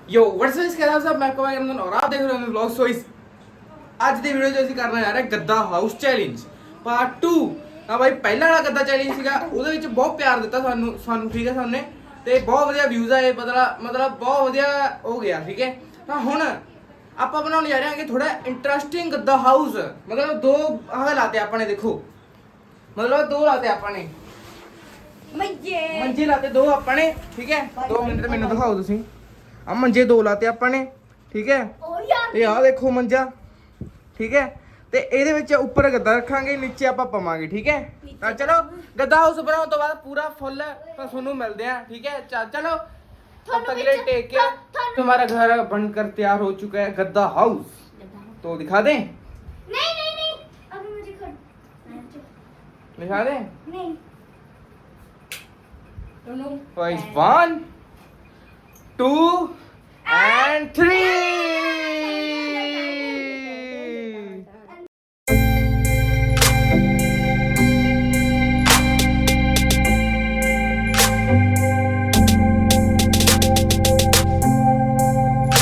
यो WhatsApp के साथ मैं कमाई करना और आप देख रहे हो व्लॉग। सो इस ਅੱਜ ਦੀ ਵੀਡੀਓ 'ਚ ਅਸੀਂ ਕਰਨਾ ਜਾ ਰਹੇ ਗੱਦਾ ਹਾਊਸ ਚੈਲੰਜ ਪਾਰਟ 2। ਤਾਂ ਬਾਈ ਪਹਿਲਾ ਵਾਲਾ ਗੱਦਾ ਚੈਲੰਜ ਸੀਗਾ, ਉਹਦੇ ਵਿੱਚ ਬਹੁਤ ਪਿਆਰ ਦਿੱਤਾ ਸਾਨੂੰ ਠੀਕ ਹੈ ਸਾਹਮਣੇ, ਤੇ ਬਹੁਤ ਵਧੀਆ ਵਿਊਜ਼ ਆਏ, ਮਤਲਬ ਬਹੁਤ ਵਧੀਆ ਹੋ ਗਿਆ ਠੀਕ ਹੈ। ਤਾਂ ਹੁਣ ਆਪਾਂ ਬਣਾਉਣ ਜਾ ਰਹੇ ਹਾਂ ਕਿ ਥੋੜਾ ਇੰਟਰਸਟਿੰਗ ਗੱਦਾ ਹਾਊਸ, ਮਤਲਬ ਦੋ ਆਹ ਲਾਤੇ ਆਪਾਂ ਨੇ, ਦੇਖੋ ਮਤਲਬ ਦੋ ਲਾਤੇ ਆਪਾਂ ਨੇ ਮੰਜੇ ਲਾਤੇ ਦੋ ਆਪਾਂ ਨੇ ਠੀਕ ਹੈ। 2 ਮਿੰਟ ਮੈਨੂੰ ਦਿਖਾਓ ਤੁਸੀਂ, ਆ ਮੰਜੇ ਦੋ ਲਾਤੇ ਆਪਾਂ ਨੇ ਠੀਕ ਹੈ। ਤੇ ਆਹ ਦੇਖੋ ਮੰਜਾ ਠੀਕ ਹੈ, ਤੇ ਇਹਦੇ ਵਿੱਚ ਉੱਪਰ ਗੱਦਾ ਰੱਖਾਂਗੇ, ਨੀਚੇ ਆਪਾਂ ਪਵਾਂਗੇ ਠੀਕ ਹੈ। ਤਾਂ ਚਲੋ ਗੱਦਾ ਹਾਊਸ ਬਣਾਉਣ ਤੋਂ ਬਾਅਦ ਪੂਰਾ ਫੁੱਲ ਤਾਂ ਤੁਹਾਨੂੰ ਮਿਲਦੇ ਆ ठीक है। चलो तब तक के लिए टेक केयर। तुम्हारा घर बनकर तैयार हो चुका है गद्दा हाउस, तो दिखा दें? नहीं अभी मुझे दिखा दें? नहीं। 1 2 and 3।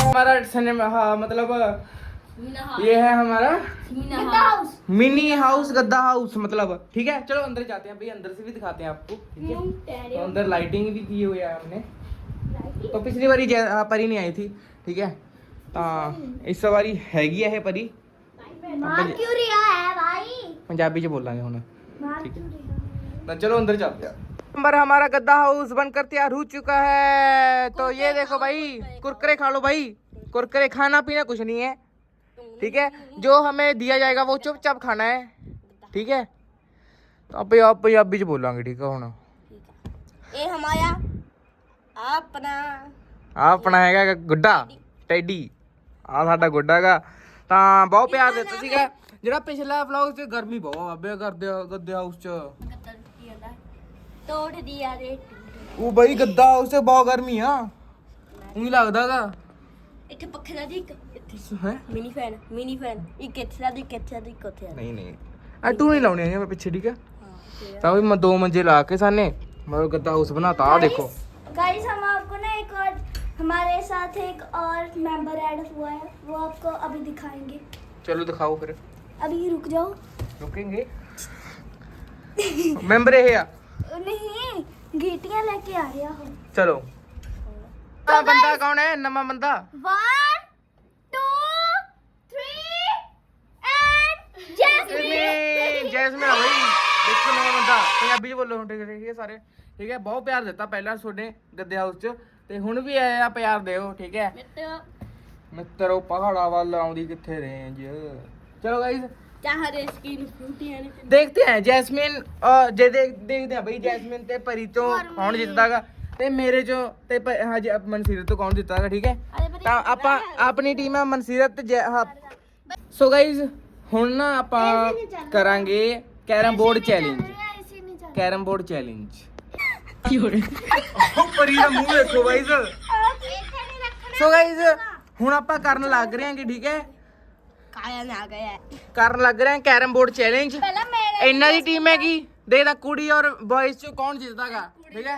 हमारा सिनेमा, हाँ मतलब ये है हमारा मिनी हाउस गद्दा हाउस मतलब ठीक है। चलो अंदर जाते हैं भाई, अंदर से भी दिखाते हैं आपको ठीक है। तो अंदर लाइटिंग भी की हुई है हमने, तो पिछली बारी परी नहीं आई थी ठीक है। इस बारी हैगी है परी, पंजाबी च बोलांगे हुण ठीक है। तो चलो अंदर चलते हैं। नंबर हमारा गद्दा हाउस बनकर तैयार हो चुका है। तो ये देखो भाई, कुरकुरे खा लो भाई, कुरकुरे, खाना पीना कुछ नहीं है ठीक है। जो हमें दिया जाएगा वो चुपचाप खाना है ठीक है। तो आप पंजाबी च बोलांगे ठीक है हुण। ये हमारा ਆਪਣਾ ਹੈਗਾ ਗੁੱਡਾ ਟੈਡੀ, ਆ ਸਾਡਾ ਗੁੱਡਾ ਹੈਗਾ। ਤਾਂ ਬਹੁਤ ਪਿਆਰ ਦਿੱਤਾ ਸੀਗਾ। ਜਿਹੜਾ ਪਿਛਲਾ ਵਲੌਗ 'ਚ ਗਰਮੀ ਬਹੁਤ ਆਬਿਆ ਕਰਦੇ ਗੱਦੇ ਹਾਊਸ 'ਚ ਤੋੜ ਦਿਆ ਰੇ। ਉਹ ਬਈ ਗੱਦਾ ਹਾਊਸ 'ਚ ਬਹੁਤ ਗਰਮੀ ਆ, ਉਹੀ ਲੱਗਦਾਗਾ। ਇੱਥੇ ਪੱਖੇ ਦਾ ਦੀ ਇੱਥੇ ਹੈ ਮਿਨੀ ਫੈਨ ਇੱਕ ਇੱਥੇ ਦਾ ਦੀ ਇੱਥੇ ਦਾ ਇੱਕ ਉੱਥੇ ਦਾ। ਨਹੀਂ ਆ ਤੂੰ ਨਹੀਂ ਲਾਉਣੀ ਹੈ ਮੈਂ ਪਿੱਛੇ ਠੀਕ ਹੈ। ਤਾਂ ਵੀ ਮੈਂ 2 ਮੰਜੇ ਲਾ ਕੇ ਸਾਨੇ ਮਤਲਬ ਗੱਦਾ ਹਾਊਸ ਬਣਾਤਾ। ਆ ਦੇਖੋ गाइस, हम आपको ना एक और हमारे साथ एक और मेंबर ऐड हुआ है, वो आपको अभी दिखाएंगे। चलो दिखाओ फिर। अभी रुक जाओ। रुकेंगे मेंबर है या नहीं, गीटियां लेके आ रहा हूं। चलो तो बंदा कौन है नवा बंदा? 1 2 3 एंड जैस्मिन। जैस्मिन भाई देखो नवा बंदा, पंजाबी च बोलो ठीक है सारे ठीक है। बहुत प्यार ਦਿੱਤਾ ਪਹਿਲਾਂ ਤੁਹਾਡੇ ਗੱਦੇ ਹਾਊਸ 'ਚ, ਤੇ ਹੁਣ ਵੀ ਆਇਆ ਪਿਆਰ ਦਿਓ ਠੀਕ ਹੈ। ਮਿੱਤਰੋ ਪਹਾੜਾ ਵੱਲ ਆਉਂਦੀ ਕਿੱਥੇ ਰੇਂਜ। ਚਲੋ ਗਾਇਸ चाह रे स्किन फ्रूटियां देखते हैं जैस्मिन जे देखते हैं भाई जैस्मिन ते परी तो कौन जितदागा, ते मेरे चो ते हां मनसीरत तो कौन जितदागा ठीक है। ਤਾਂ ਆਪਾਂ ਆਪਣੀ ਟੀਮ ਹੈ ਮਨਸੀਰਤ ਤੇ ਸੋ ਗਾਇਸ ਹੁਣ ਨਾ ਆਪਾਂ ਕਰਾਂਗੇ carrom board challenge. Carrom board challenge ਕੀ ਹੋ ਰਿਹਾ ਪਰੀ ਦਾ ਮੂੰਹ ਦੇਖੋ ਗਾਇਸ। ਸੋ ਗਾਇਸ ਹੁਣ ਆਪਾਂ ਕਰਨ ਲੱਗ ਰਹੇ ਹਾਂਗੇ ਠੀਕ ਹੈ। काया में आ गया है। ਕਰਨ ਲੱਗ ਰਹੇ ਹਾਂ ਕੈਰਮ ਬੋਰਡ ਚੈਲੰਜ। पहला मेरा ਇਹਨਾਂ ਦੀ ਟੀਮ ਹੈਗੀ, ਦੇਖਦਾ ਕੁੜੀ ਔਰ ਬॉयਜ਼ ਚ ਕੌਣ ਜਿੱਤਦਾਗਾ ਠੀਕ ਹੈ।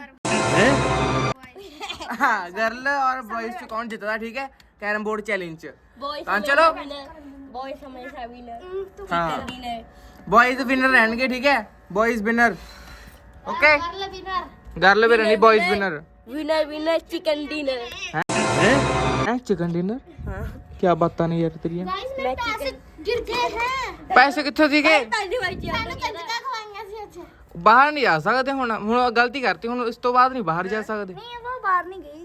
ਹਾਂ ਗਰਲ ਔਰ ਬॉयਜ਼ ਚ ਕੌਣ ਜਿੱਤਦਾ ਠੀਕ ਹੈ ਕੈਰਮ ਬੋਰਡ ਚੈਲੰਜ ਚ। बॉयज ਤਾਂ ਚਲੋ बॉयज हमेशा विनर। ਹਾਂ विनर ਬॉयਜ਼ ਵਿਨਰ ਰਹਿਣਗੇ ਠੀਕ ਹੈ। ਬॉयਜ਼ ਵਿਨਰ ਓਕੇ, कर विनर ਗਰਲ ਵੀ ਰਹਿਣੀ ਬॉयਜ਼ ਵਿਨਰ। Winner chicken dinner. है चिकन डिनर? हां क्या बातां नहीं यार तेरी। गाइस मेरे पैसे गिर गए हैं। ਪੈਸੇ ਕਿੱਥੋਂ ਸੀਗੇ? ताली भाई जी आपने कंजका खवाएंगे सी अच्छा। ਬਾਹਰ ਨਹੀਂ ਜਾ ਸਕਦੇ ਹੁਣ ਗਲਤੀ ਕਰਤੀ, ਹੁਣ ਇਸ ਤੋਂ ਬਾਅਦ नहीं बाहर जा सकते। नहीं वो बाहर नहीं गई।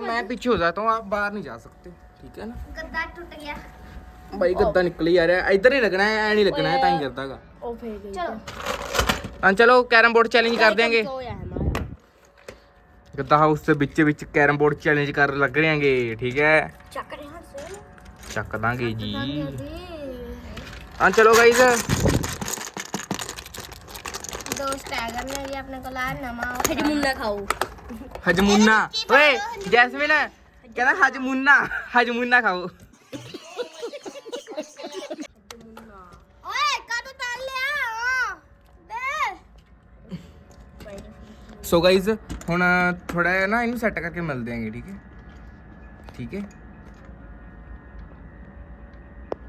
मैं पीछे हो जाता हूँ, आप बाहर नहीं जा सकते ठीक है ना। गद्दा टूट गया भाई गद्दा निकल ही आ रहा है, इधर ही लगना है, ऐ नहीं लगना है, ताई करता है। ओ फेल गई। चलो हाँ चलो कैरम बोर्ड चैलेंज कर देंगे। गद्दा हाउस से बिच कैरम बोर्ड चैलेंज कर लग रहे हैं ठीक है। चक यहां से चक दांगे जी। हाँ चलो गाइस दोस्त टाइगर ने ये अपने को लाया नमा हजमुन्ना खाओ। हजमुन्ना ओए जैस्मिन कहना हजमुन्ना खाओ। ओए कद ताल ले आ दे। सो गाइज ਹੁਣ ਥੋੜਾ ਨਾ ਇਹਨੂੰ ਸੈੱਟ ਕਰਕੇ ਮਿਲਦੇ ਆਂਗੇ ਠੀਕ ਹੈ। ਠੀਕ ਹੈ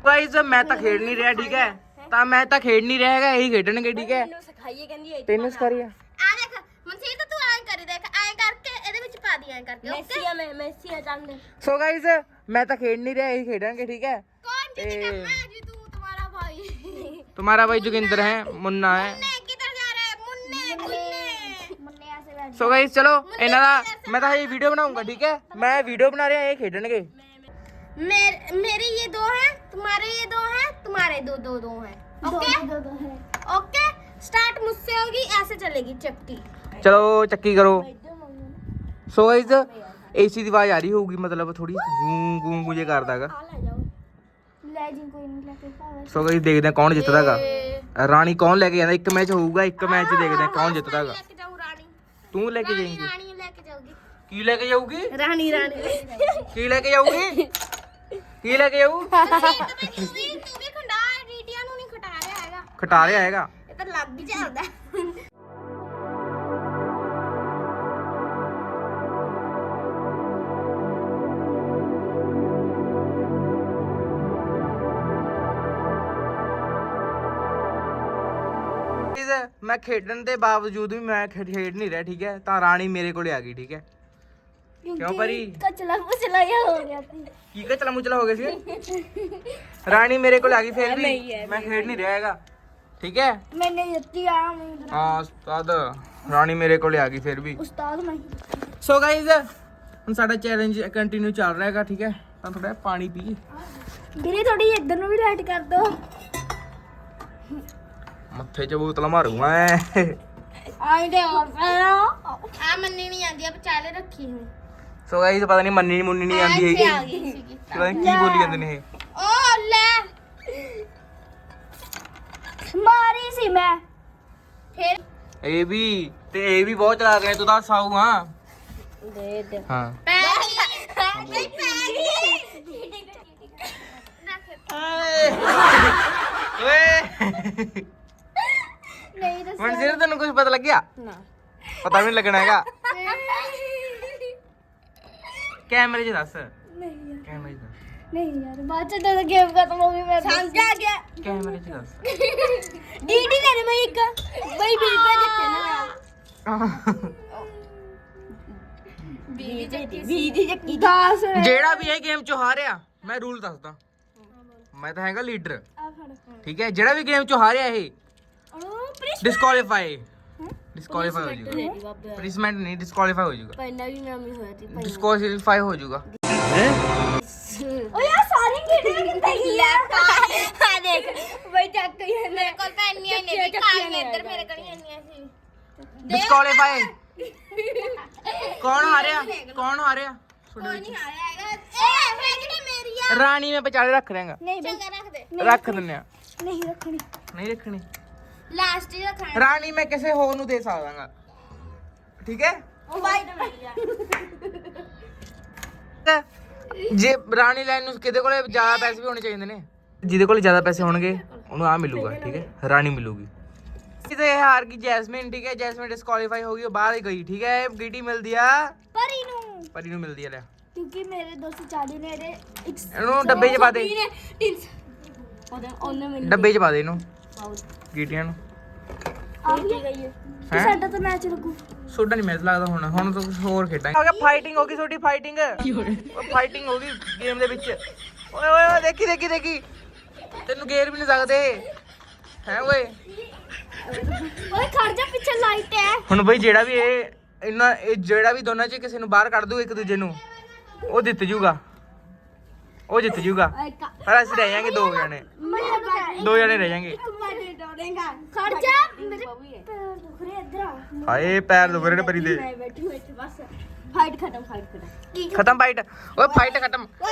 ਗਾਇਸ ਮੈਂ ਤਾਂ ਖੇਡ ਨਹੀਂ ਰਿਹਾ ਠੀਕ ਹੈ ਤਾਂ ਮੈਂ ਤਾਂ ਖੇਡ ਨਹੀਂ ਰਿਹਾ ਹੈਗਾ ਇਹੀ ਖੇਡਣਗੇ ਠੀਕ ਹੈ ਮੈਨੂੰ ਸਿਖਾਈਏ ਕਹਿੰਦੀ ਤੈਨੂੰ ਸਿਖਾ ਰਹੀ ਆ ਆ ਦੇਖ ਮਨਸੀਰ ਤਾਂ ਤੂੰ ਐਂ ਕਰੀ ਦੇਖ ਐਂ ਕਰਕੇ ਇਹਦੇ ਵਿੱਚ ਪਾ ਦੀ ਐਂ ਕਰਕੇ ਮੈਸੀ ਆ ਮੈਂ ਮੈਸੀ ਆ ਜਾਂਦੇ ਸੋ ਗਾਇਸ ਮੈਂ ਤਾਂ ਖੇਡ ਨਹੀਂ ਰਿਹਾ ਇਹੀ ਖੇਡਣਗੇ ਠੀਕ है कौन जीतेगा मैं जीतू तुम्हारा भाई तुम्हारा भाई जोगिंदर है मुन्ना है मुन्ने किधर जा रहा है मुन्ने मुन्ने मुन्ने यहाँ से बैठ सो गाइस चलो ਇਹਨਾਂ ਦਾ ਮੈਂ ਤਾਂ ਇਹ ਵੀਡੀਓ ਬਣਾਉਂਗਾ ਠੀਕ ਹੈ ਮੈਂ ਵੀਡੀਓ ਬਣਾ ਰਿਹਾ ਇਹ ਖੇਡਣਗੇ मेरे ये दो हैं तुम्हारे ये दो हैं तुम्हारे दो दो दो हैं ओके दो है ओके स्टार्ट मुझसे होगी ऐसे चलेगी चपटी ਚਲੋ ਚੱਕੀ ਕਰੋ ਸੋ ਗਾइस ਏਸੀ ਦੀ ਆਵਾਜ਼ ਆ ਰਹੀ ਹੋਊਗੀ ਮਤਲਬ ਥੋੜੀ ਗੂੰ ਗੂੰ ਗੂੰ ਜੇ ਕਰਦਾਗਾ ले जाओ ले जिन कोई नहीं लेके पावे ਸੋ ਗਾइस ਦੇਖਦੇ ਹਾਂ ਕੌਣ ਜਿੱਤਦਾਗਾ ਰਾਣੀ ਕੌਣ ਲੈ ਕੇ ਜਾਂਦਾ ਇੱਕ ਮੈਚ ਹੋਊਗਾ ਇੱਕ ਮੈਚ ਦੇਖਦੇ ਹਾਂ ਕੌਣ ਜਿੱਤਦਾਗਾ लेके जाऊं रानी ਤੂੰ ਲੈ ਕੇ ਜਾਏਂਗੀ रानी लेके जाओगी ਕੀ ਲੈ ਕੇ ਜਾਊਗੀ रानी रानी ਕੀ ਲੈ ਕੇ ਜਾਊਗੀ ਕੀ ਲੈ ਕੇ ਜਾਊ ਤੂੰ ਵੀ ਖੰਡਾ ਡੀਟੀਆਂ ਨੂੰ ਨਹੀਂ ਖਟਾ ਰਿਹਾ ਹੈਗਾ ਖਟਾ ਰਿਹਾ ਹੈਗਾ ਇਹ ਤਾਂ ਲੱਗ ਹੀ ਚੱਲਦਾ ਮੈਂ ਖੇਡਣ ਦੇ ਬਾਵਜੂਦ ਵੀ ਮੈਂ ਖੇਡ ਨਹੀਂ ਰਿਹਾ ਠੀਕ ਹੈ ਤਾਂ ਰਾਣੀ ਮੇਰੇ ਕੋਲੇ ਆ ਗਈ ਠੀਕ ਹੈ ਕਿਉਂ ਪਰੀ कचला पुचला ये हो गया थी ਕੀ ਕਚਲਾ ਮੁਚਲਾ ਹੋ ਗਿਆ ਸੀ ਰਾਣੀ ਮੇਰੇ ਕੋਲ ਆ ਗਈ ਫਿਰ ਵੀ ਮੈਂ ਖੇਡ ਨਹੀਂ ਰਿਹਾ ਹੈਗਾ ਠੀਕ ਹੈ मैंने इतनी आया मैं इधर ਹਾਂ ਉਸਤਾਦ ਰਾਣੀ ਮੇਰੇ ਕੋਲੇ ਆ ਗਈ ਫਿਰ ਵੀ उस्ताद मैं ਸੋ ਗਾਇਜ਼ ਹੁਣ ਸਾਡਾ ਚੈਲੰਜ ਕੰਟੀਨਿਊ ਚੱਲ ਰਿਹਾ ਹੈਗਾ ਠੀਕ ਹੈ ਤਾਂ ਥੋੜਾ ਪਾਣੀ ਪੀ गिरी थोड़ी इधर नु भी लाइट कर दो ਮੱਥੇ 'ਚ ਬੋਤਲ ਮਾਰੂ ਮੈਂ आई दे ਆ ਮੰਨੀ ਨਹੀਂ ਆਂਦੀ ਆ ਵਿਚਾਲੇ ਰੱਖੀ ਹੂੰ ਸੋ ਗਾਇਜ਼ ਪਤਾ ਨਹੀਂ ਮੰਨੀ ਮੁੰਨੀ ਨਹੀਂ ਆਉਂਦੀ ਹੈਗੀ ਆ ਗਈ ਸੀਗੀ ਪਤਾ ਨੀ ਕੀ ਬੋਲੀ ਜਾਂਦੇ ਨੇ ਇਹ ਓ ਲੈ मारी सी मैं ਫਿਰ ਇਹ ਵੀ ਤੇ ਇਹ ਵੀ ਬਹੁਤ ਚਲਾ ਰਹੇ ਤੂੰ ਤਾਂ ਸਾਊ ਹਾਂ ਦੇ ਦੇ ਹਾਂ ਪੈ ਗਈ ਪੈ ਗਈ ਓਏ नहीं तो ਮਨਸੀਰ ਤੈਨੂੰ ਕੁਝ ਪਤਾ ਲੱਗਿਆ ਨਾ ਪਤਾ ਵੀ ਨਹੀਂ ਲੱਗਣਾ ਹੈਗਾ ਕੈਮਰੇ 'ਚ ਦੱਸ नहीं यार ਕੈਮਰੇ 'ਚ ਦੱਸ नहीं यार बाद तो गेम खत्म हो गई मैं ਸਮਝ ਆ ਗਿਆ ਕੈਮਰੇ 'ਚ ਦੱਸ ਡੀਡੀ ਲੈ ਲੈ ਮੈਂ ਇੱਕ ਬਈ ਬਿਲ ਪੇ ਦਿੱਤੇ ਨਾ ਬੀਜੀ ਜੱਕੀ 10 ਜਿਹੜਾ ਵੀ ਇਹ ਗੇਮ 'ਚ ਹਾਰਿਆ ਮੈਂ ਰੂਲ ਦੱਸਦਾ ਮੈਂ ਤਾਂ ਹੈਗਾ ਲੀਡਰ आ फड़ ਠੀਕ ਹੈ ਜਿਹੜਾ ਵੀ ਗੇਮ 'ਚ ਹਾਰਿਆ ਇਹ ओ ਡਿਸਕੁਆਲੀਫਾਈ ਡਿਸਕੁਆਲੀਫਾਈ ਹੋ ਜਾਊਗਾ ਪਨਿਸ਼ਮੈਂਟ ਨਹੀਂ ਡਿਸਕੁਆਲੀਫਾਈ ਹੋ ਜਾਊਗਾ ਪਹਿਲਾਂ ਵੀ ਨਾਮੀ ਹੋਇਆ ਸੀ ਡਿਸਕੁਆਲੀਫਾਈ ਹੋ ਜਾਊਗਾ ओ यार सारी गेम देख ਲੈ ਆ ਦੇਖ ਬਈ ਚੱਕ ਹੀ ਮੇਰੇ ਕੋਲ ਤਾਂ ਇੰਨੀਆਂ ਹੀ ਨਹੀਂ ਕਾਲੀਆਂ ਇੱਧਰ ਮੇਰੇ ਕੋਲ ਇੰਨੀਆਂ ਸੀ ਡਿਸਕੁਆਲੀਫਾਈ ਕੌਣ ਹਾਰਿਆ ਕੌਣ ਹਾਰਿਆ ਕੋਈ ਨਹੀਂ ਆਇਆ ਹੈਗਾ ਇਹ ਫੇਕਣੀ ਮੇਰੀ ਆ ਰਾਣੀ ਮੈਂ ਵਿਚਾਲੇ ਰੱਖ ਰਿਹਾਗਾ नहीं ਚੰਗਾ ਰੱਖ ਦੇ ਰੱਖ ਦਿੰਨੇ ਆ नहीं रखनी ਨਹੀਂ ਰੱਖਣੀ ਲਾਸਟ ਹੀ ਰੱਖਣਾ ਰਾਣੀ ਮੈਂ ਕਿਸੇ ਹੋਰ ਨੂੰ ਦੇ ਸਕਦਾਗਾ ਠੀਕ ਹੈ ਉਹ ਬਾਈ ਤੇ ਮੇਰੀ ਆ ਜੇ ਰਾਣੀ ਲਾਈਨ ਨੂੰ ਕਿਹਦੇ ਕੋਲੇ ਜ਼ਿਆਦਾ ਪੈਸੇ ਵੀ ਹੋਣੇ ਚਾਹੀਦੇ ਨੇ ਜਿਹਦੇ ਕੋਲੇ ਜ਼ਿਆਦਾ ਪੈਸੇ ਹੋਣਗੇ ਉਹਨੂੰ ਆ ਮਿਲੂਗਾ ਠੀਕ ਹੈ ਰਾਣੀ ਮਿਲੂਗੀ ਕਿਤੇ ਹਾਰ ਗਈ ਜੈਸਮਿਨ ਠੀਕ ਹੈ ਜੈਸਮਿਨ ਡਿਸਕੁਆਲੀਫਾਈ ਹੋ ਗਈ ਉਹ ਬਾਹਰ ਹੀ ਗਈ ਠੀਕ ਹੈ ਗੀਟੀ ਮਿਲਦੀ ਆ परी नु ਪਰੀ ਨੂੰ ਮਿਲਦੀ ਆ ਲੈ क्योंकि मेरे दोस्त चाली ने रे ਇਹਨੂੰ ਡੱਬੇ 'ਚ ਪਾ ਦੇ ਉਹਨੇ ਮੈਨੂੰ ਡੱਬੇ 'ਚ ਪਾ ਦੇ ਇਹਨੂੰ ਗੀਟੀਆਂ ਨੂੰ आ गई ਹੈਂ? साडा तो मैच लगू ਸੋਡਾ ਨਹੀਂ ਮੈਚ ਲੱਗਦਾ ਹੁਣ ਤਾਂ ਕੁਝ ਹੋਰ ਖੇਡਾਂਗੇ ਆ ਗਿਆ ਫਾਈਟਿੰਗ ਹੋ ਗਈ ਤੁਹਾਡੀ ਫਾਈਟਿੰਗ ਫਾਈਟਿੰਗ ਹੋ ਗਈ ਗੇਮ ਦੇ ਵਿੱਚ ਓਏ ਓਏ ਓਏ ਦੇਖੀ ਦੇਖੀ ਦੇਖੀ ਤੈਨੂੰ ਗੇਰ ਵੀ ਨਹੀਂ ਸਕਦੇ ਹੈ ਓਏ ओए खड़ जा पीछे लाइट है ਹੁਣ ਬਈ ਜਿਹੜਾ ਵੀ ਇਹ ਜਿਹੜਾ ਵੀ ਦੋਨਾਂ 'ਚ ਕਿਸੇ ਨੂੰ ਬਾਹਰ ਕੱਢ ਦੂ ਇੱਕ ਦੂਜੇ ਨੂੰ ਉਹ ਜਿੱਤ ਜੂਗਾ ਉਹ ਜਿੱਤ ਜੂਗਾ ਪਰ ਅਸੀਂ ਰਹਿ ਜਾਾਂਗੇ ਦੋ ਜਣੇ ਰਹਿ ਜਾਾਂਗੇ खड़ जा मेरे पैर दुख रहे इधर आ ਹਾਏ ਪੈਰ ਦੁਖ ਰਹੇ ਨੇ ਪਰੀ ਦੇ बैठी बैठी बस फाइट खत्म ਖਤਮ ਫਾਈਟ ਓਏ ਫਾਈਟ ਖਤਮ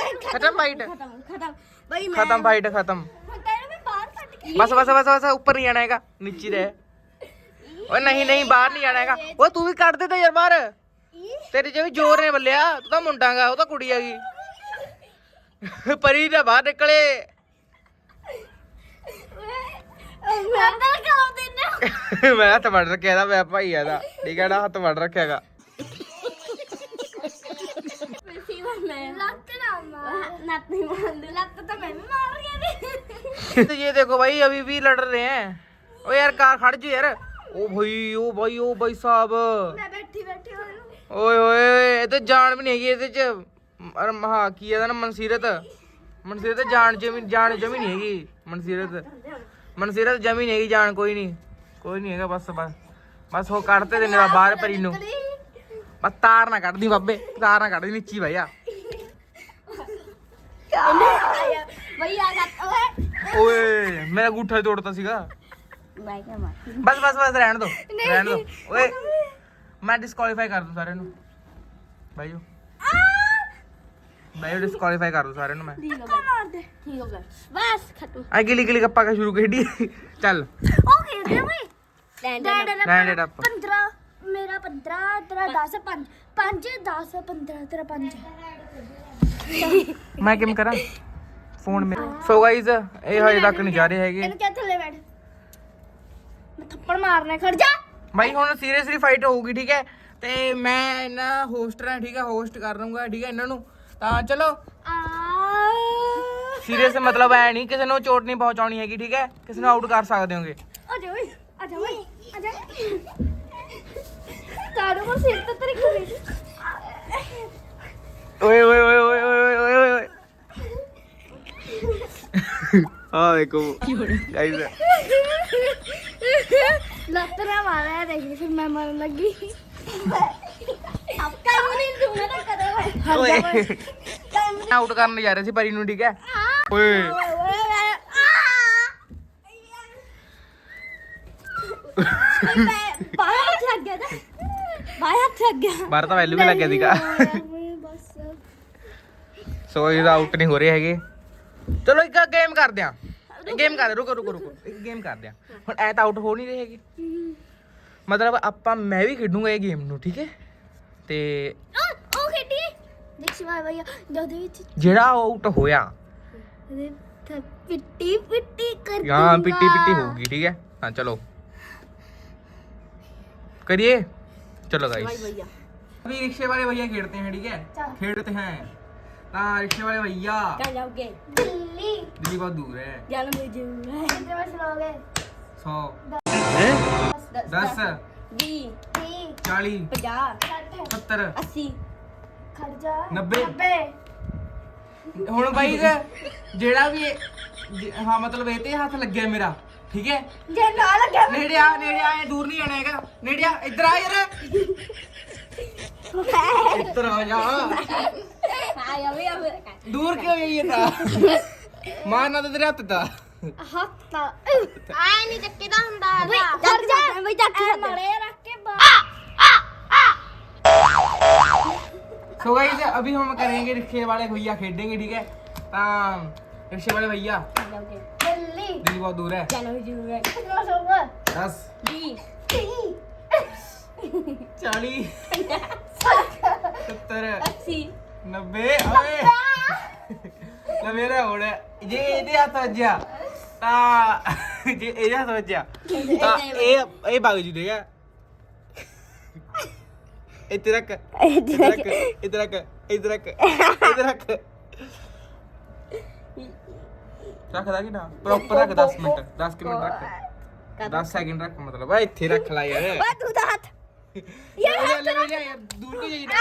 ਖਤਮ ਫਾਈਟ खत्म भाई मैं ਖਤਮ ਫਾਈਟ ਖਤਮ तेरे में बाहर कट के ਬਸ ਬਸ ਬਸ ਬਸ ਉੱਪਰ ਨਹੀਂ ਜਾਣਾ ਹੈਗਾ ਨੀਚੇ ਰਹਿ ਓਏ ਨਹੀਂ ਨਹੀਂ ਬਾਹਰ ਨਹੀਂ ਜਾਣਾ ਹੈਗਾ ਓਏ ਤੂੰ ਵੀ ਕੱਢ ਦੇ ਤਾਂ ਯਾਰ ਬਾਹਰ ਤੇਰੇ 'ਚ ਵੀ ਜ਼ੋਰ ਨੇ ਬੱਲਿਆ ਤੂੰ ਤਾਂ ਮੁੰਡਾਗਾ ਉਹ ਤਾਂ ਕੁੜੀ ਹੈਗੀ ਪਰੀ ਦਾ ਬਾਹਰ ਨਿਕਲੇ मैं अंदर खाओ देना ਮੈਂ ਹੱਥ ਵੜ ਰੱਖਿਆ ਦਾ ਮੈਂ ਭਾਈ ਇਹਦਾ ਠੀਕ ਹੈ ਨਾ ਹੱਥ ਵੜ ਰੱਖਿਆਗਾ ਲੱਤ ਨਾ ਮਾਰ ਲੱਤ ਨਹੀਂ ਮਾਰਦੀ ਲੱਤ ਤਾਂ ਮੈਂ ਵੀ ਮਾਰ ਗਿਆ तो ये देखो भाई अभी भी लड़ रहे हैं। ओ यार कार खड़ जो यार। ओ भाई साहब ਮੈਂ ਬੈਠੀ ਹੋਈ ओए ओए ये तो जान भी नहीं हैगी ਇਹਦੇ ਚ ਅਰ ਮਹਾ ਕੀ ਇਹਦਾ ਨਾ ਮਨਸੀਰਤ ਜਾਨ ਜਮੀ ਨਹੀਂ ਹੈਗੀ ਮਨਸੀਰਤ ਜਮੀ ਨਹੀਂ ਹੈਗੀ ਜਾਨ ਕੋਈ ਨਹੀਂ ਹੈਗਾ ਬਸ ਉਹ ਕੱਢਤੇ ਦੇਨੇ ਦਾ ਬਾਹਰ ਪਰੀ ਨੂੰ ਬਸ ਤਾਰ ਨਾ ਕੱਢਦੀ ਬਾਬੇ ਤਾਰ ਨਾ ਕੱਢਦੀ ਨੀਚੀ ਭਾਈਆ ਭਈਆ ਲੱਤ ਓਏ ਓਏ ਮੇਰਾ ਅੰਗੂਠਾ ਹੀ ਤੋੜਤਾ ਸੀਗਾ ਮੈਂ ਕਿਹਾ ਮਾਰ ਬਸ ਰਹਿਣ ਦੋ ਓਏ ਮੈਂ ਡਿਸਕੁਆਲੀਫਾਈ ਕਰ ਦੂੰ ਸਾਰਿਆਂ ਨੂੰ ਭਾਈਓ ਡਿਸਕੁਆਲੀਫਾਈ ਕਰ ਦੂੰ ਸਾਰਿਆਂ ਨੂੰ ਮੈਂ ਠੀਕ ਹੋ ਗਿਆ ਬਸ ਖਤਮ ਆ ਗਿਲੀ ਗੱਪਾ ਕਾ ਸ਼ੁਰੂ ਖੇਡੀ ਚੱਲ ਉਹ ਖੇਡਦੇ ਬਈ Round it up. 15 ਮੇਰਾ 15 ਤੇਰਾ 10 5 10 15 ਤੇਰਾ 5 ਮੈਂ ਕਿਵੇਂ ਕਰਾਂ ਫੋਨ ਮੇ ਸੋ ਗਾਇਜ਼ ਇਹ ਹਜੇ ਤੱਕ ਨਹੀਂ ਜਾ ਰਹੇ ਹੈਗੇ ਇਹਨੂੰ ਕਿਆ ਥੱਲੇ ਬੈਠ ਮੈਂ ਥੱਪੜ ਮਾਰਨਾ ਖੜ ਜਾ ਭਾਈ ਹੁਣ ਸੀਰੀਅਸਲੀ ਫਾਈਟ ਹੋਊਗੀ ਠੀਕ ਹੈ ਤੇ ਮੈਂ ਇਹਨਾਂ ਹੋਸਟਰ ਹਾਂ ਠੀਕ ਹੈ ਹੋਸਟ ਕਰ ਦੂੰਗਾ ਠੀਕ ਹੈ ਇਹਨਾਂ ਨੂੰ ਤਾਂ ਚਲੋ ਸੀਰੀਅਸ ਮਤਲਬ ਐ ਨਹੀਂ ਕਿਸੇ ਨੂੰ ਚੋਟ ਨਹੀਂ ਪਹੁੰਚਾਉਣੀ ਹੈਗੀ ਠੀਕ ਹੈ ਕਿਸੇ ਨੂੰ ਆਊਟ ਕਰ ਸਕਦੇ ਹੋਗੇ ਆ ਜਾ ਓਏ ਆ ਜਾ ਤਾਰੂ ਕੋਲ ਸਿਰ ਤੇ ਤੇਰੀ ਕੁੜੀ ਓਏ ਆ ਦੇਖੋ ਗਾਇਜ਼ ਲੱਤ ਨਾ ਮਾਰਿਆ ਦੇਖ ਫਿਰ ਮੈਂ ਮਰਨ ਲੱਗੀ ਆਪਕਾ ਨਹੀਂ ਦੂੰਗਾ ਨਾ ਕਦੇ ਓਏ ਆਊਟ ਕਰਨ ਜਾ ਰਹੇ ਸੀ ਪਰੀ ਨੂੰ ਠੀਕ ਹੈ ਓਏ ਬਾਹਰ ਹੱਥ ਲੱਗ ਗਿਆ ਬਾਹਰ ਤਾਂ ਵੈਲੂ ਵੀ ਲੱਗਿਆ ਸੀਗਾ ਬਸ ਸੋ ਇਹਦਾ ਆਊਟ ਨਹੀਂ ਹੋ ਰਹੇ ਹੈਗੇ ਚਲੋ ਇੱਕ ਗੇਮ ਕਰਦੇ ਆ ਗੇਮ ਕਰ ਰੁਕੋ ਇੱਕ ਗੇਮ ਕਰਦੇ ਆ ਹੁਣ ਐ ਤਾਂ ਆਊਟ ਹੋ ਨਹੀਂ ਰਹੇ ਹੈਗੇ ਮਤਲਬ ਆਪਾਂ ਮੈਂ ਵੀ ਖੇਡੂੰਗਾ ਇਹ ਗੇਮ ਨੂੰ ਠੀਕ ਹੈ ਤੇ ਉਹ ਖੇਡੀ ਦੇਖ ਸਿਵਾ ਭਈਆ ਉਹਦੇ ਵਿੱਚ ਜਿਹੜਾ ਆਊਟ ਹੋਇਆ ਪਿੱਟੀ ਕਰ ਹਾਂ ਪਿੱਟੀ ਹੋਊਗੀ ਠੀਕ ਹੈ ਹਾਂ ਚਲੋ करिए चलो गाइस अभी रिक्शे वाले भैया खेलते हैं ठीक है खेलते हैं रिक्शे वाले भैया कहाँ जाओगे दिल्ली दिल्ली बहुत दूर है जाना मुझे कितने बस लोगे 100 10 20 40 50 70 80 खर्चा 90 ਹੁਣ ਬਾਈ ਜਿਹੜਾ ਵੀ ਹਾਂ ਮਤਲਬ ਇਹ ਤੇ ਹੱਥ ਲੱਗਿਆ ਮੇਰਾ ਠੀਕ ਹੈ ਜੇ ਨਾ ਲੱਗਿਆ ਨੇੜੇ ਆ ਦੂਰ ਨਹੀਂ ਜਾਣਾ ਹੈਗਾ ਨੇੜੇ ਆ ਇੱਧਰ ਆ ਯਾਰ ਇੱਧਰ ਆ ਜਾ आया भैया मेरा दूर क्यों है ये था मारना तो तेरे हाथ था हफ्ता आए नहीं चक्के दा हुंदा है खर्चा भाई चक्के मरे रख के सो गाइस अभी हम करेंगे रिक्शे वाले भैया खेलेंगे ठीक है रिक्शे वाले भैया दिल्ली दिल्ली बहुत दूर है जाना मुझे कितना बस होगा 10 20 40 70 80 90 ਓਏ ਲੈ ਮੇਰਾ ਹੁਣ ਜੇ ਇਹਦੇ ਹੱਥ ਵੱਜਿਆ ਤਾਂ ਜੇ ਇਹਦੇ ਹੱਥ ਵੱਜਿਆ ਤਾਂ ਇਹ ਭੱਗ ਜੂ ਦੇਗਾ ਇੱਥੇ ਰੱਖ ਰੱਖਦਾ ਕਿ ਨਾ ਪ੍ਰੋਪਰ ਰੱਖ 10 ਮਿੰਟ 10 ਮਿੰਟ ਰੱਖ 10 ਸੈਕਿੰਡ ਰੱਖ ਮਤਲਬ ਆ ਇੱਥੇ ਰੱਖ ਲੈ ਯਾਰ तू तो हाथ ਯਾਰ ਦੂਰ ਕਿਉਂ ਜਾਈਦਾ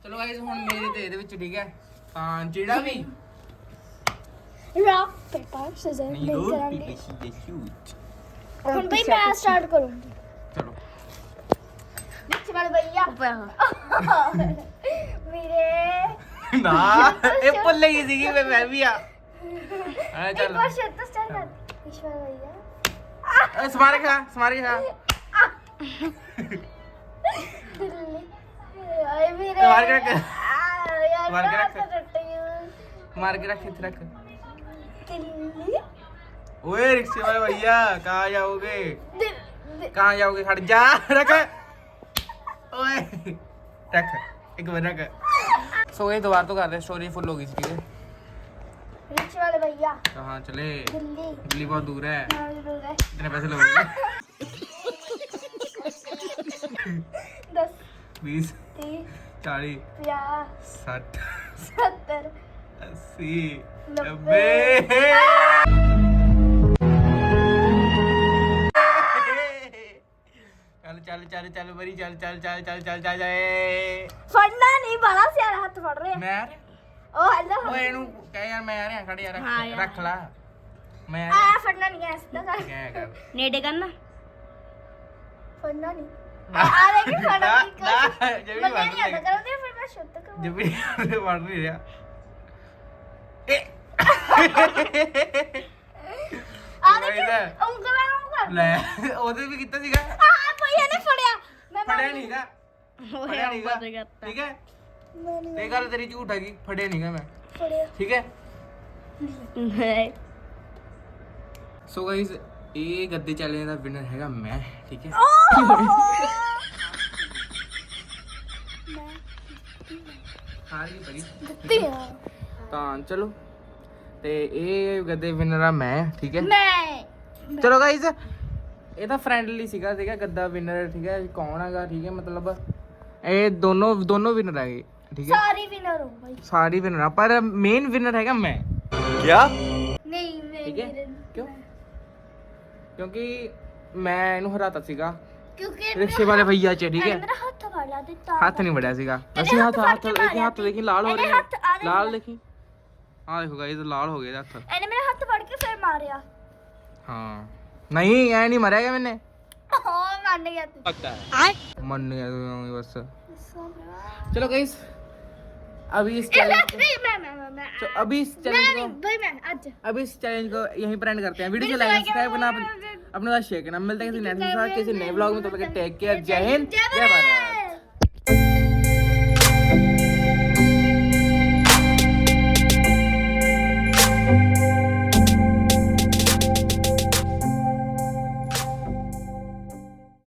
ਚਲੋ ਗਾਇਸ ਹੁਣ ਮੇਰੇ ਤੇ ਇਹਦੇ ਵਿੱਚ ਠੀਕ ਹੈ ਤਾਂ ਜਿਹੜਾ ਵੀ रॉक पेपर सीजर ਨਹੀਂ नहीं ਰੋਲ करेंगे ਪੀਪੀ ਦੇ ਸ਼ੂਟ ਹੁਣ ਬਈ ਮੈਂ स्टार्ट करूंगी ਚਲੋ रिक्शे वाले भैया मेरे ਨਾ ਇਹ ਭੁੱਲ ਗਈ ਸੀਗੀ ਮੈਂ ਵੀ ਆ ਚੱਲ एक बार शर्ट स्टार्ट कर रिक्शे वाले भैया ਸਮਾਰਕ ਖਾ दिल्ली आए मेरे मार के रख। यार मार के रख। मार ਮਾਰ ਕੇ ਰੱਖ ਇੱਥੇ ਰੱਖ दिल्ली ओए रिक्शे वाले भैया कहाँ जाओगे दिल्ली कहाँ जाओगे खड़ जा रख ओए रख एक बार रख सो ये दोबारा तो कर दे स्टोरी फुल होगी इसकी रिक्शे वाले भैया कहाँ चले दिल्ली दिल्ली बहुत दूर है दूर है कितने पैसे लगेंगे 10 20 30 40 50 60 70 80 90 ਚੱਲ ਚੱਲ ਚੱਲ ਚੱਲ ਬਰੀ ਚੱਲ ਚੱਲ ਚੱਲ ਚੱਲ ਚੱਲ ਚੱਲ ਜਾਏ ਫੜਨਾ ਨਹੀਂ ਬੜਾ ਸਿਆਰਾ ਹੱਥ ਫੜ ਰਿਹਾ ਮੈਂ ਉਹ ਹੈਲੋ ਓਏ ਇਹਨੂੰ ਕਹਿ ਯਾਰ ਮੈਂ ਆ ਰਿਹਾ ਖੜ ਯਾਰ ਹਾਂ ਯਾਰ। ਰੱਖ ਲਾ ਮੈਂ ਆ ਫੜਨਾ ਨਹੀਂ ਐ ਸਿੱਧਾ ਕਰ ਕਹਿ ਕਰ ਨੇੜੇ ਕਰਨਾ ਫੜਨਾ ਨਹੀਂ ਆ ਲੈ ਕੇ ਫੜਨਾ ਨਹੀਂ ਨਾ ਜਮੀ ਮੈਂ ਵੜ ਨਹੀਂ ਆਦਾ ਕਰਦੀ ਫਿਰ ਮੈਂ ਸ਼ੁੱਧ ਕਰ ਜਮੀ ਵੜ ਨਹੀਂ ਰਿਹਾ ਇਹ ਆ ਦੇਖ ਉਂਗਲਾਂ ਨੂੰ ਕਰ ਲੈ ਉਹਦੇ ਵੀ ਕੀਤਾ ਸੀਗਾ ਆ ਭਈਆ ਨੇ ਫੜਿਆ ਮੈਂ ਫੜਿਆ ਨਹੀਂਗਾ ਫੜਿਆ ਨਹੀਂਗਾ ਪਤਾ ਕਰਤਾ ਠੀਕ ਹੈ ਮੈਂ ਨਹੀਂ ਇਹ ਗੱਲ ਤੇਰੀ ਝੂਠ ਹੈਗੀ ਫੜਿਆ ਨਹੀਂਗਾ ਮੈਂ ਫੜਿਆ ਠੀਕ ਹੈ ਸੋ ਗਾਇਸ ਇਹ ਗੱਦੇ ਚੈਲੰਜ ਦਾ ਵਿਨਰ ਹੈਗਾ ਮੈਂ ਠੀਕ ਹੈ ਹਾਰ ਗਈ ਪਰੀ ਦਿੱਤੀ ਆ ਤਾਂ ਚਲੋ ਤੇ ਇਹ ਗੱਦੇ ਵਿਨਰ ਆ ਮੈਂ ਠੀਕ ਹੈ ਮੈਂ ਚਲੋ ਗਾਇਸ ਇਹ ਤਾਂ ਫ੍ਰੈਂਡਲੀ ਸੀਗਾ ਗੱਦਾ ਵਿਨਰ ਠੀਕ ਹੈ ਕੌਣ ਹੈਗਾ ਠੀਕ ਹੈ ਮਤਲਬ ਇਹ ਦੋਨੋਂ ਵਿਨਰ ਹੈਗੇ ਠੀਕ ਹੈ ਸਾਰੀ ਵਿਨਰ ਹੋ ਭਾਈ ਸਾਰੀ ਵਿਨਰ ਆ ਪਰ ਮੇਨ ਵਿਨਰ ਹੈਗਾ ਮੈਂ ਨਹੀਂ ਮੈਂ ਠੀਕ ਹੈ ਕਿਉਂ ਕਿਉਂਕਿ ਮੈਂ ਇਹਨੂੰ ਹਰਾਤਾ ਸੀਗਾ ਕਿਉਂਕਿ ਰਿਕਸ਼ੇ ਵਾਲੇ ਭਈਆ ਚ ਠੀਕ ਹੈ ਮੇਰਾ ਹੱਥ ਫੜ ਲਿਆ ਤੇ ਤਾਂ ਹੱਥ ਨਹੀਂ ਵੜਿਆ ਸੀਗਾ ਇਹਨੇ ਅਸੀਂ ਹੱਥ ਹੱਥ ਫੜ ਕੇ ਹੱਥ ਹੱਥ ਦੇਖੀ ਲਾਲ ਹੋ ਇਹਨੇ ਰਿਹਾ ਹੱਥ ਆ ਦੇਖ ਲਾਲ ਲੈ। ਦੇਖੀ ਆਹ ਦੇਖੋ ਗਾਇਸ ਲਾਲ ਹੋ ਗਏ ਇਹਦਾ ਹੱਥ ਇਹਨੇ ਮੇਰਾ ਹੱਥ ਫੜ ਕੇ ਫਿਰ ਮਾਰਿਆ ਹਾਂ ਨਹੀਂ ਐ ਨਹੀਂ ਮਰਿਆ ਗਿਆ ਮੈਨੇ ਹੋ ਮੰਨ ਗਿਆ ਤੂੰ ਪੱਕਾ ਮੰਨ ਗਿਆ ਤੂੰ ਬਸ चलो गाइस अभी इस चैलेंज तो अभी इस चैलेंज को भाई मैं आज अभी इस चैलेंज को यहीं पर एंड करते हैं वीडियो को लाइक सब्सक्राइब करना अपने साथ शेयर करना मिलते हैं किसी नेक्स्ट के साथ किसी नए व्लॉग में। तो टेक केयर जय हिंद जय भारत।